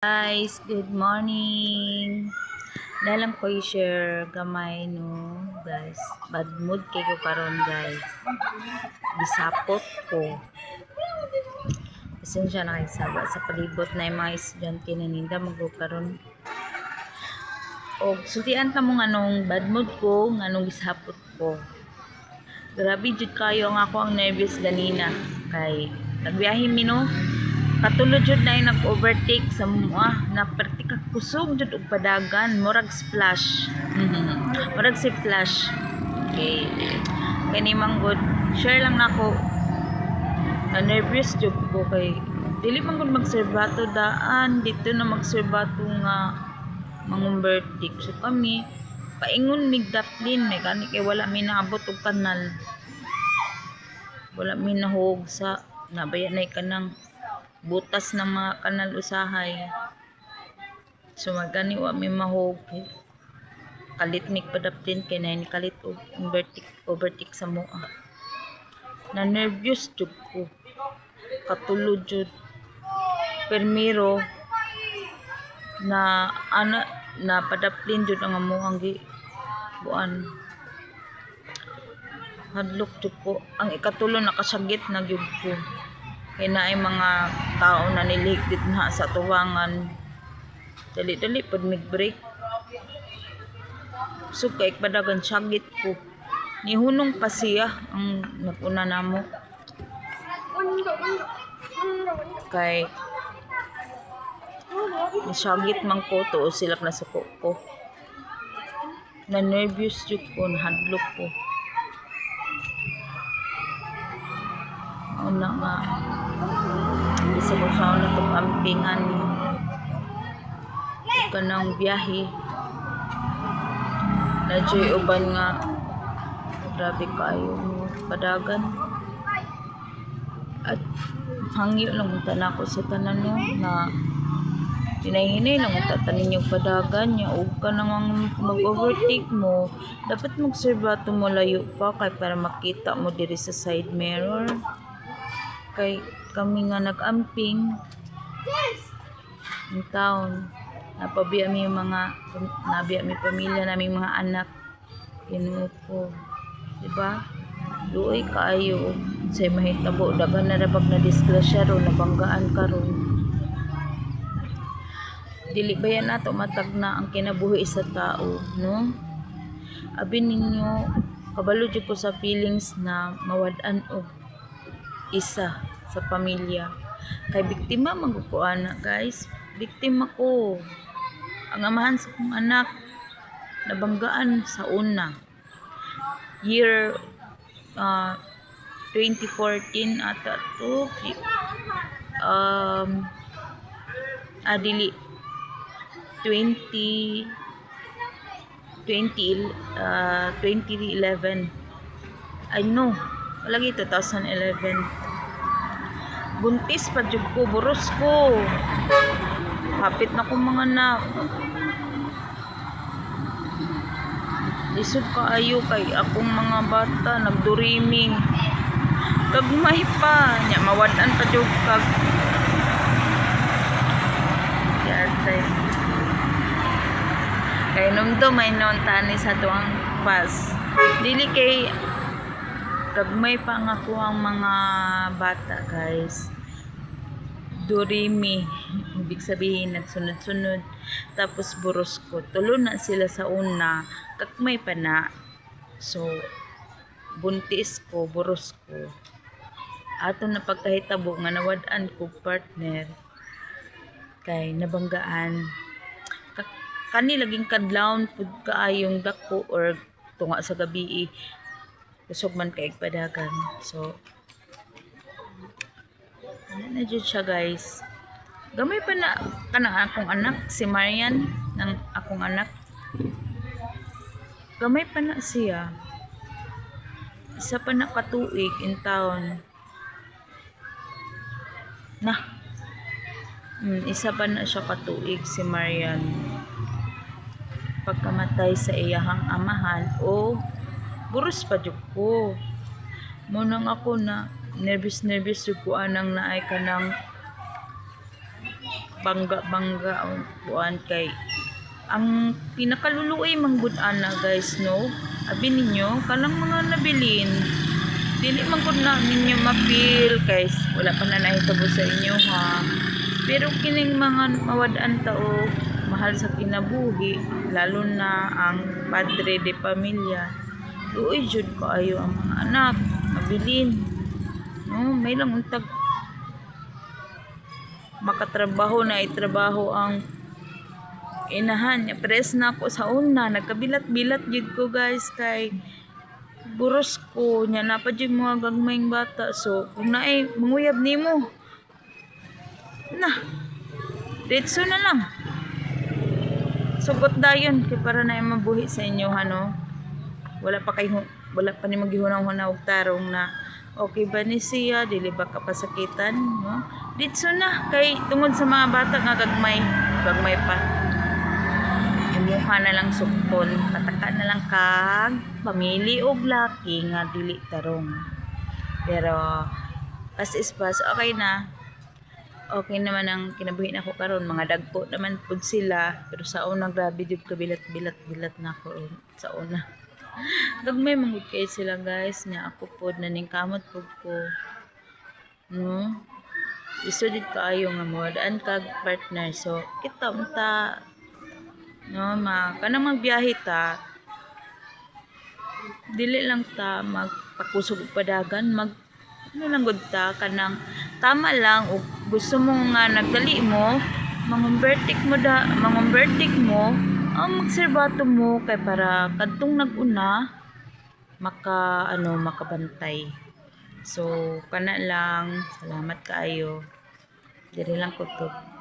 Guys, good morning. Dalam ko i-share gamay no, guys. Bad mood kay ko karon, guys. Bisapot ko. Pasensya na kay saba sa palibot na yung mga estudyante na ninda magkaroon. O sultian ka mo nganong bad mood ko, nganong bisapot ko. Grabe jud kayo nga ako ang nervous ganina kay nagbiyahe mi no. Katulod jud na yung nag-overtake sa mga na pertika kusog jud og padagan murag splash. Murag si flash. Okay. Kani manggod share lang nako. Na nervous jud ko kay dili man gud magserbato daan dito na magserbato nga mang-overtake so kami paingon mig daplin may kani kay wala mi naabot og kanal. Wala mi nahog sa nabayanay kanang butas ng mga kanal usahay. So magani wa mi mahog kalit mig padaptin kay na ni kalit og overtake sa moa. Na nervous jud ko. Katulod jud. Permiro na ana na padaplin jud ang amuang gi buan. Hadlok jud ko. Ang ikatulo nakasagit na gyud ko. Kaya na ay mga tao na niligdit na sa tuwangan. Dali-dali pag mag-break. So kay padagan sagit ko. Nihunong pa siya ang napuna namo. Kay nisagit man ko to o silap na suko ko. Na nervous jud ko, nahadlok ko. Una nga isa ko sa una itong kampingan kanang biyahe na joy uban nga grabe kayo padagan at hangyo lang unta ko sa tanan nyo na hinay-hinay lang unta tanin yung padagan niya o ka namang mag-overtake mo dapat magserbato mo layo pa kay para makita mo diri sa side mirror. Kay kami nga nag-amping in town napabiya mi mga nabiya mi pamilya naming mga anak Ginoo ko diba duoy kaayo say mahitabo daghan na rabag na disgrasya ro nabanggaan karon dili ba yan nato matag na ang kinabuhi sa tao no abi ninyo kabalo jud ko sa feelings na mawad-an og isa sa pamilya kay biktima magkuan na guys biktima ko ang amahan sa kong anak nabanggaan sa una year 2014 ata to adili 2011 I know lagi 2011 buntis pa jud ko buros ko hapit na ko mga anak lisod kaayo kay akong mga bata nagdurimi kagmay pa nya mawad-an pa jud kag yatay kay numdo may non tani sa tuang pas dili kay kagmay pa nga ko ang mga bata guys durimi ibig sabihin nagsunod-sunod tapos buros ko tulo na sila sa una kagmay pa na so buntis ko buros ko ato na pagkahitabo nga nawad-an ko partner kay nabanggaan kani laging kadlawon pud kaayong dako or tunga sa gabi kusog man kay padagan so ano na jud siya guys gamay pa na kanang akong anak si Marian ng akong anak gamay pa na siya isa pa na katuig in town na isa pa na siya katuig si Marian pagkamatay sa iyahang amahan o buros pa jud ko munang ako na nervous jud ko anang naay kanang bangga buan kay ang pinakaluluoy manggod ana guys no. Abi ninyo kanang mga nabilin dili man gud na ninyo mapil kay wala pa na nahitabo sa inyo ha. Pero kining mga mawad-an tao mahal sa kinabuhi lalo na ang padre de pamilya. Luoy jud kaayo ang mga anak mabilin. No, may lang untag makatrabaho na itrabaho ang inahan niya. Press na ako sa una nagkabilat-bilat jud ko guys kay buros ko nya na pa jud mga gagmayng bata. So kung naay manguyab nimo na diretso na lang sugot dayon kay para na mabuhi sa inyo ano. Wala pa ni maghihunang-hunaw og tarong na okay ba ni siya dili ba kapasakitan no. Diretso na kay tungod sa mga bata nga gagmay pa imuha na lang sukton pataka na lang kag pamili og laki nga dili tarong. Pero as is pas okay na. Okay naman ang kinabuhi na ko karon mga dagko naman pud sila pero sa una grabe jud kabilat-bilat na ko sa una. Gagmay mangud kay sila guys nya ako pod naningkamot pud ko no. Iso dit kaayo nga moadaan kag partner so kita unta no kanang magbiyahe ta dili lang ta magpakusog og padagan ano lang gud ta kanang tama lang ug gusto mo nga nagdali mo mangumbertik mo ang magserbato mo kay para kadtong naguna makabantay. So kana lang salamat kaayo diri lang kutob.